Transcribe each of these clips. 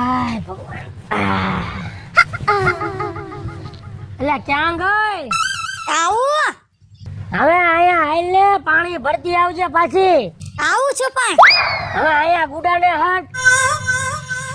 હાય ભગવાન. એટલે ક્યાં ગઈ? આવું હવે અહીંયા આઈ લે, પાણી ભરતી આવજે પાછી. આવું છું પણ હવે અહીંયા ગુડાને હટ.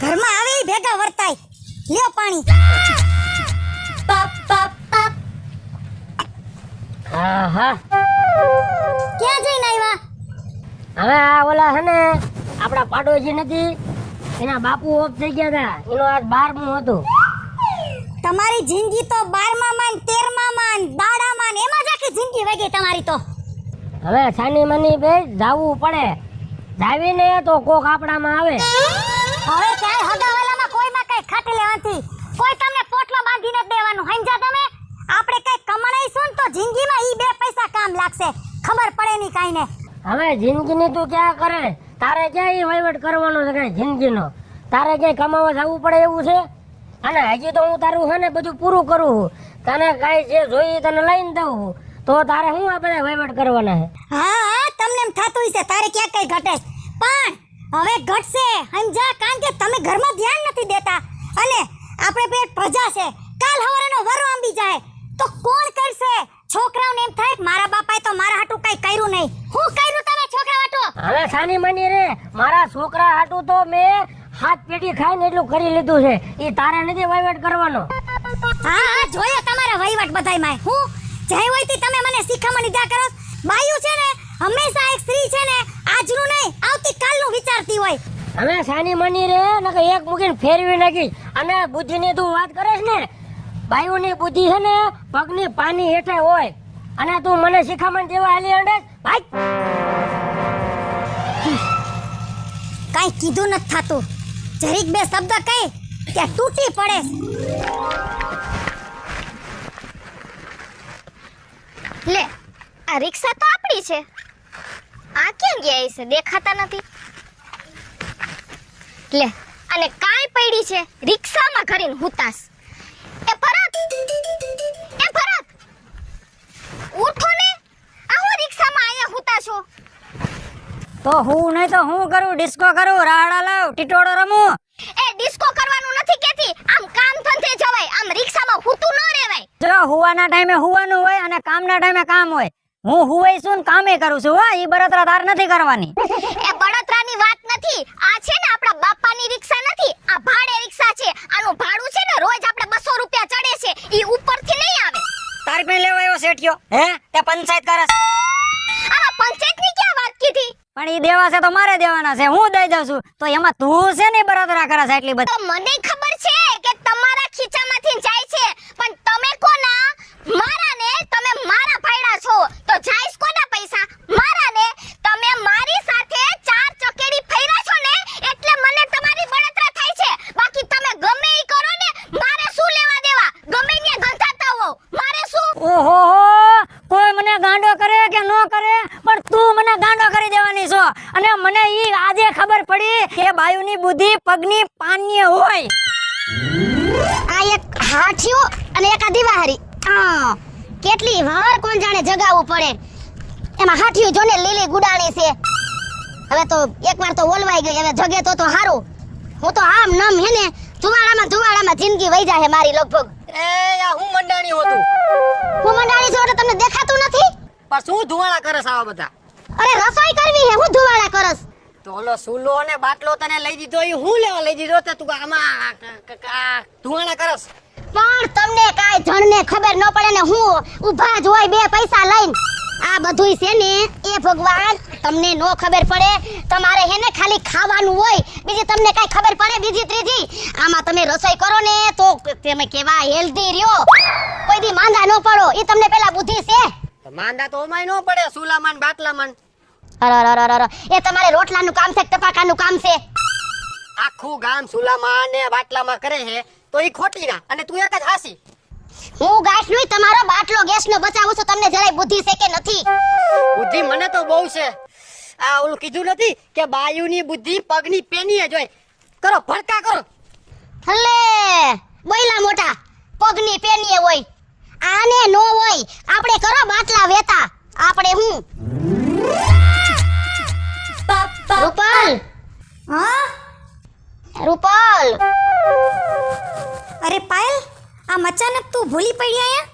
ઘરમાં આવે ઈ ભેગા વર્તાય. લ્યો પાણી. પાપ પાપ પાપ. હા હા. ક્યાં જઈને આવ્યા? હવે આ ઓલા છે ને આપણા પાડોશી નથી, એના બાપુ ઓફ થઈ ગયા હતા, એનો આજ 12મું હતું. તમારી જિંદગી તો 12માં માં 13માં માં દાડામાં એમાં જ આખી જિંદગી વહી ગઈ તમારી તો. હવે સાની મની બે જાવું પડે, જાવીને તો કોક આપણામાં આવે. હવે ક્યાંય હગાવાલામાં કોઈમાં કઈ ખાટલે નથી, કોઈ તમને પોટલો બાંધીને જ દેવાનું. સમજ્યા તમે? આપણે કઈ કમાણીશું ને તો જિંદગીમાં ઈ બે પૈસા કામ લાગશે, ખબર પડે નહીં કાઈ ને. હવે જિંદગીની તું ક્યાં કરે? તારે ક્યાં એ વહીવટ કરવાનો છે કઈ જિંદગીનો? તારે ક્યાંય કમાવા જવું પડે એવું છે? અને હજી તો હું તારું છે ને બધું પૂરું કરું, તને કઈ જે જોઈએ તને લઈને દઉં, તો તારે શું આ બધા વહીવટ કરવાના છે? હા હા, તમને એમ થતું હશે તારે ક્યાં કઈ ઘટે, પણ હવે ઘટશે. સમજ્યા? કારણ કે તમે ઘરમાં ધ્યાન નથી દેતા અને આપણે પેટ પ્રજા છે. કાલ હવારેનો વરો આંબી જાય તો કોણ કરશે? છોકરાઓને એમ થાય કે મારા બાપાએ તો મારા હાટું કઈ કર્યું નહીં. હું કર્યું તમે છોકરા હાટું? હવે સાની મની રે, મારા છોકરા હાટું તો મેં હાથ પેટી ખાઈને એટલું કરી લીધું છે, એ તારે નથી વહીવટ કરવાનો. હા હા, જોયો તમારા વહીવટ બધાયમાં. હું જઈ હોય તી તમે મને શીખામણ દીધા કરો. બાયું છે ને હંમેશા એક સ્ત્રી છે ને આજનું નહીં આવતીકાલનું વિચારતી હોય. હવે સાની મની રે, નકર એક મૂકીને ફેરવી નાખી. અને બુદ્ધિની તું વાત કરે છે ને, બાયુની બુદ્ધિ છે ને પગની પાની હેઠે હોય, અને તું મને શિખામણ દેવા આલી અંડે ભાઈ. કાઈ કીધું નથી થાતું, જરીક બે શબ્દ કહી ત્યાં તૂટી પડે. લે, આ રિક્ષા તો આપણી છે. આ ક્યાં ગયા છે? દેખાતા નથી. લે, અને કાઈ પડી છે રિક્ષામાં કરીને હુતાસ. એ ભરત, ઉઠો ને. આ હું રિક્ષામાં આયા હુતા છો? તો હું નહીં તો હું કરું? ડિસ્કો કરું, રાડા લાવ, ટીટોડો રમું. એ ડિસ્કો કરવાનું નથી કેતી, આમ કામ ધંધે જવાય, આમ રિક્ષામાં હુતું ન રહેવાય. જો હુવાના ટાઈમે હુવાનું હોય અને કામના ટાઈમે કામ હોય. હું હુવાઈ છું ને કામે કરું છું. હા, ઈ બળતરા તાર નથી કરવાની. એ બળતરાની વાત નથી. આ છે ને આપણા બાપાની રિક્ષા નથી, આ ભાડે રિક્ષા છે. આનું ભાડું છે ને રોજ આપણે 200 રૂપિયા ચડે છે, ઈ ઉપરથી નહીં આવે. તાર પે લેવા આવ્યો શેઠિયો? હે, તે પંચાયત કરસ? આમાં પંચાયતની ક્યાં વાત કીધી? પણ ઈ દેવા છે તો મારે દેવાના છે, હું દઈ દઉં છું. તો એમાં તું છે ને બળતરા કરસ એટલી બધી? તો મને ખબર છે કે તમારા ખીચામાંથી જાય છે, પણ તમે કોના? મારા ને. તમે મારા ભાઈડા છો તો જાઈસ કોના પૈસા? મારા ને. તમે મારી સાથે 4 ચકેડી ફેર્યા છો ને એટલે મને તમારી બળતરા થાય છે. બાકી તમે ગમે ઈ કરો ને, મારે શું લેવા દેવા? ગમે ને ગંધાતા હો, મારે શું? ઓહો, કોઈ મને ગાંડો કરે કે નો કરે, પણ તું મને ગાંડો કરી દેવાની છો. અને મને ઈ આજે ખબર પડી કે બાયુની બુદ્ધિ પગની પાનીએ હોય. આ એક હાઠિયો અને એક આ દિવાહરી. કેટલી વાર કોણ જાણે જગાવવું પડે. એમાં હાઠિયો જોને લીલી ગુડાણી છે. હવે તો એકવાર તો ઓલવાઈ ગઈ, હવે જગે તો હારું. હું તો આમ નમ હે ને ધુવાડામાં જિંદગી વહી જાય મારી લગભગ. એ આ હું મંડાણી હોતું? હું મંડાણી છું એટલે તમને દેખાતું નથી? પણ શું ધુવાળા કરસ આવા બધા? અરે રસોઈ કરવી હે, હું ધુવાડા કરસ. તો ઓલો સૂલો અને બાટલો તને લઈ દીધો, એ હું લેવા લઈ દીધો તે તું આમાં ધુવાળા કરસ? પણ તમને કાઈ જણને ખબર ન પડે ને હું ઊભા જ હોય 2 પૈસા લઈને. આ બધુંય છે ને એ ભગવાન તમને નો ખબર પડે. તમારે હે ને ખાલી ખાવાનું હોય, બીજી તમને કાઈ ખબર પડે બીજી ત્રીજી? આમાં તમે રસોઈ કરો ને તો તમે કેવા હેલ્ધી રહ્યો, કોઈ દી માંદા ન પડો. ઈ તમને પેલા બુદ્ધિ છે? તો માંદા તો ઓમાય નો પડે, સૂલામાં બાટલામાં. અરે એ તમારે રોટલાનું કામ છે કે ટપાકાનું કામ છે? આખું ગામ સૂલામાં ને બાટલામાં કરે છે તો ઈ ખોટી ના, અને તું એક જ હાસી. હું ગાંઠલું તમારો બાટલો ગેસનો બચાવું છું. તમને જરાય બુદ્ધિ છે કે નથી? બુદ્ધિ મને તો બહુ છે. આ ઓલું કીધું નથી કે બાયુની બુદ્ધિ પગની પેનીએ જ હોય? કરો, ભડકા કરો. હલે બોયલા મોટા, પગની પેનીએ હોય, આને નો હોય. આપણે કરો બાટલા વેતા. આપણે હું રૂપલ, હા રૂપલ અરે પાયલ, આમ અચાનક તું ભૂલી પડી આયા?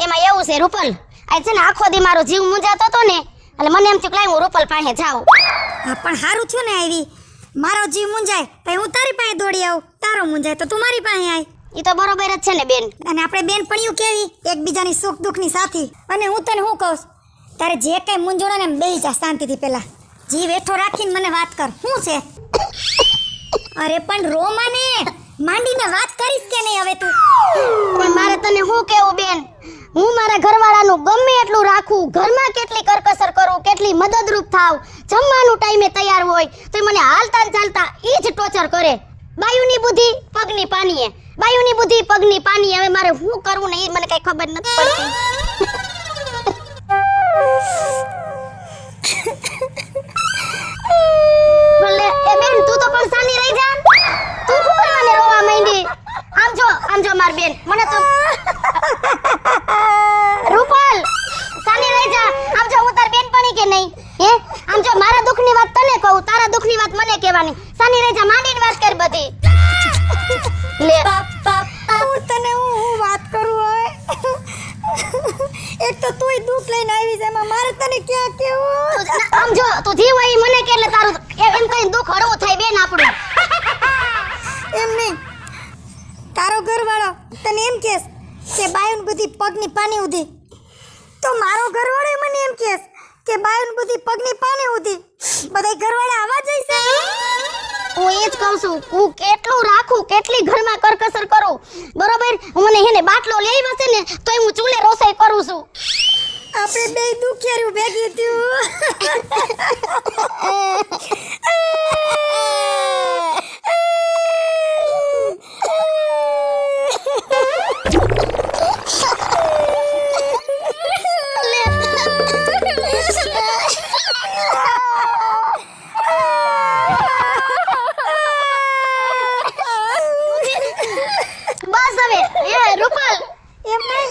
એમાં એવું છે રૂપલ, આજ છે ને આખો દી મારો જીવ મૂંઝાતો હતો ને એટલે મને એમ થયું કે લાય હું રૂપલ પાસે જાઉં. હા પણ હારું થયું ને આવી. મારો જીવ મૂંઝાય તો હું તારી પાસે દોડી આવું, તારો મૂંઝાય તો તું મારી પાસે આય. ઈ તો બરોબર જ છે ને બેન. અને આપણે બેનપણીઓ કેવી એકબીજાની સુખ દુઃખની સાથી. અને હું તને શું કહું, તારે જે કઈ મૂંઝવણ ને એમ બેહી જા શાંતિથી. પેલા જીવ હેઠો રાખીને મને વાત કર, શું છે? અરે પણ રોમાને માંડીને વાત કરીશ કે નહીં હવે તું? પણ મારે તને શું કેવું બેન, હું મારા ઘરવાળાનું ગમે એટલું રાખું, ઘરમાં કેટલી કરકસર કરું, કેટલી મદદરૂપ થાવ, જમવાનું ટાઈમે તૈયાર હોય તો મને હાલતા ને ચાલતા ઈ જ ટોર્ચર કરે. બાયુની બુદ્ધિ પગની પાનીએ, બાયુની બુદ્ધિ પગની પાનીએ. હવે મારે શું કરવું ને એ મને કઈ ખબર નથી પડતી. ભલે એ બેન તું તો પણ સાની રહી જા. તું શું કરવાને રોવા માંડી? આમ જો માર બેન, મને તો રૂપલ સાની રહી જા. આમ જો હું તાર બેનપણી કે નહીં હે? આમ જો મારા દુઃખની વાત તને કહું, તારા દુઃખની વાત મને કહેવાની. સાની રહી જા, માંડીને વાત કર બધી. લે હું તને હું વાત કરું હોય. એક તો તુંય દુઃખ લઈને આવી છે, એમાં મારે તને ક્યાં કેવું? આમ જો તું જીવ હોય ઈ મને કે એટલે તારું એમ કઈ દુઃખ હળવું થાય બેન આપણું. એમ નહીં, તારો ઘરવાળો તને એમ કહેશ કે બાયુન બધી પગની પાની ઉધી, તો મારો ઘરવાળો મને એમ કહેશ કે બાયુન બધી પગની પાની ઉધી. બધા ઘરવાળા આવા જ છે. હું એ જ કહું છું, હું કેટલું રાખું, કેટલી ઘરમાં કરકસર કરું, બરોબર? મને હેને બાટલો લઈ વસે ને તોય હું ચૂલે રસોઈ કરું છું. આપણે બે દુખિયારું ભેગી થયું. બસ હવે એ રૂપલ એમ નહીં,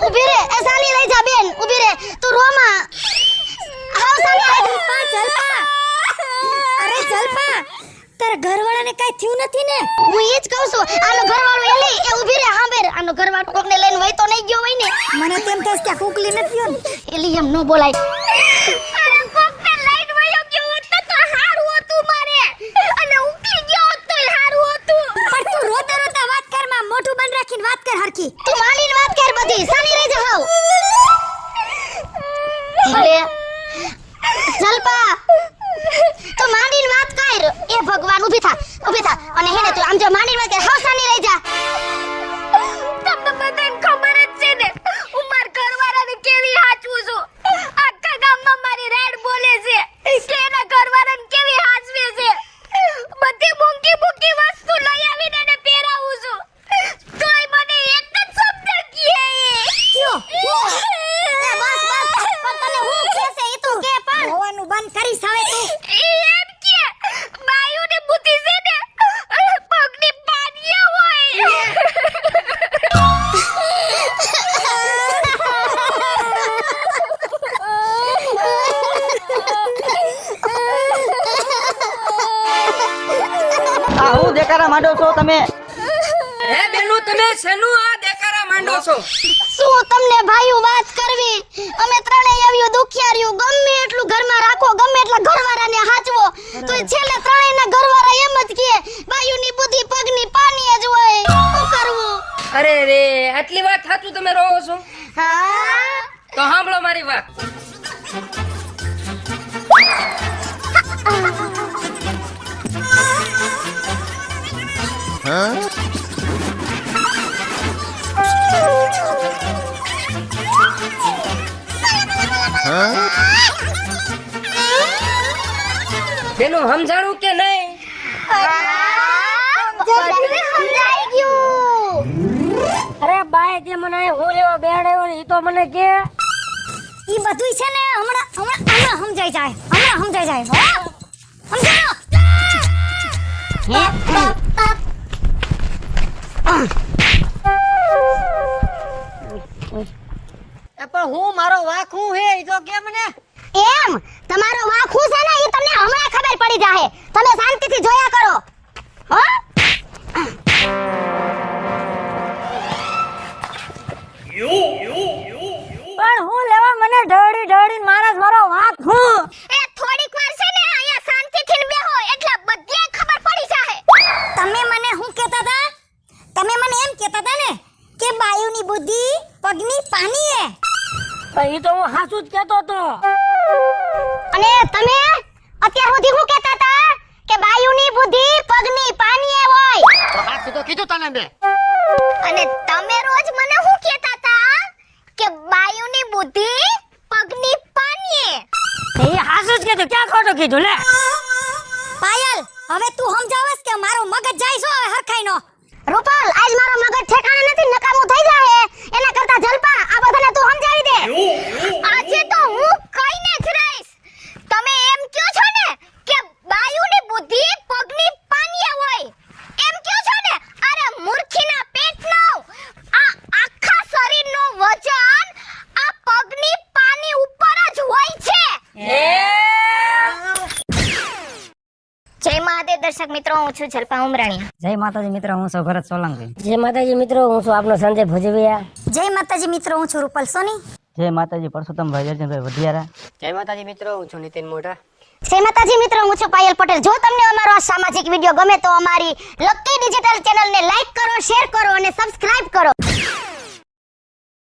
ઊભી રે. એ સાની રહી જા બેન, ઊભી રે. તું રોમાં હાવ સાની રહી જા. જલ્પા. અરે જલ્પા, તારા ઘરવાળાને કાઈ થયું નથી ને? હું એ જ કહું છું, આનો ઘરવાળો એલી એ ઊભી રે. હાંભેર, આનો ઘરવાળો કોકને લઈને વઈ તો નહીં ગયો હોય ને? મને તેમ થાય કે કુકલી નથી ગયો ને. એલી એમ ન બોલાય. અરે કોકને લઈને વયો ગયો હોત તો હારું હતું મારે, અને ઊંઘી ગયો હોત તોય હારું હતું. પણ તું રોતા રોતા વાત કર, માં મોઢું બંધ રાખીને વાત કર હરખી. તું માનીને વાત કર બધી. સાની રહી જા હાવ. ભલે જલપા તું માંડીને વાત કર. એ ભગવાન ઊભી થા, ઊભી થા. અને હેને તું આમ જો માંડીને વાત કર. હાવ સાની રહી જા. તમને બધાને ખબર જ છે ને હું માર ઘરવાળાને કેવી હાચવું છું. આખા ગામમાં મારી રેડ બોલે છે કે એના ઘરવાળાને કેવી હાચવે છે. બધી મૂંગી મૂંગી વસ્તુ લઈ આવીને એને પહેરાવું છું, તોય મને એક જ શબ્દ કહે. કયો? એ બસ પણ તને હું કહે છે ઈ તો કે. પણ હોવાનું બંધ કરીશ હવે તું. ઈ એમ કે બાયુની બુદ્ધિ છે ને પગની પાનીએ હોય. આ હું દેકારા માંડો છો તમે? હે બેનુ, તમે શેનું આ દેકારા માંડો છો? શું તમને ભાઈઓ વાત કરવી? અમે ત્રણેય આવ્યો દુખિયાર્યું, ગમે એટલું ઘરમાં રાખો, ગમે એટલા ઘરવાળાને હાચવો, તો છેલ્લે ત્રણેયના ઘરવાળા એમ જ કહે બાયુની બુદ્ધિ પગની પાનીએ જ હોય. શું કરવું? અરે રે, આટલી વાત સાચું તમે રહો છો? હા તો સાંભળો મારી વાત. બેનું સમજાણું કે નહીં? સમજાઈ ગયું. અરે બાય જે મને હું લેવા બેહાડ્યો ને ઈ તો મને કે ઈ બધુંય છે ને હમણાં સમજાઈ જાય. હમણાં સમજાઈ જાય. હો સમજાયો? પણ હું મારો વાંક હું હે ઈ તો કેમ ને? એમ તમારો વાંક હું છે ને ઈ તમને હમણાં ખબર પડી જાહે. તમે શાંતિથી જોયા કરો. પણ ઈ તો હું હાસું જ કહેતો તો. અને તમે અત્યાર સુધી શું કહેતા હતા કે બાયુની બુદ્ધિ પગની પાનીએ હોય. તો હાચું તો કીધું તને મેં. અને તમે રોજ મને શું કહેતા હતા કે બાયુની બુદ્ધિ પગની પાનીએ. એ હાસું જ કીધું, ક્યાં ખોટું કીધું લે. પાયલ હવે તું સમજાવસ કે મારો મગજ જાય છો હવે હરખાઈનો. રૂપાલ આજ મારો મગજ ઠેકાણે નથી, નકામું થઈ જાય. એના કરતા જલપા આ બધાને તું સમજાવી દે. આજે તો હું કઈને જ રહીશ. તમે એમ કહો છો ને કે બાયુની બુદ્ધિ પગની પાનીએ હોય, એમ કહો છો ને. અરે મૂર્ખીના પેટનો આ આખા શરીરનો વજન આ પગની પાની ઉપર જ હોય છે. જય મહાદેવ દર્શક મિત્રો, હું છું જલપા ઉમરાણીયા. જય માતાજી મિત્રો, હું છું ભરત સોલંકી. જય માતાજી મિત્રો, હું છું આપનો સંજય ભજવિયા. જય માતાજી મિત્રો, હું છું રૂપલ સોની. જય માતાજી પરસોત્તમભાઈ અર્જુનભાઈ વઢિયારા. જય માતાજી મિત્રો, હું છું નીતિન મોઢા. જય માતાજી મિત્રો, હું છું પાયલ પટેલ. જો તમને અમારો આ સામાજિક વિડીયો ગમે તો અમારી લકી ડિજિટલ ચેનલને લાઈક કરો, શેર કરો અને સબસ્ક્રાઇબ કરો.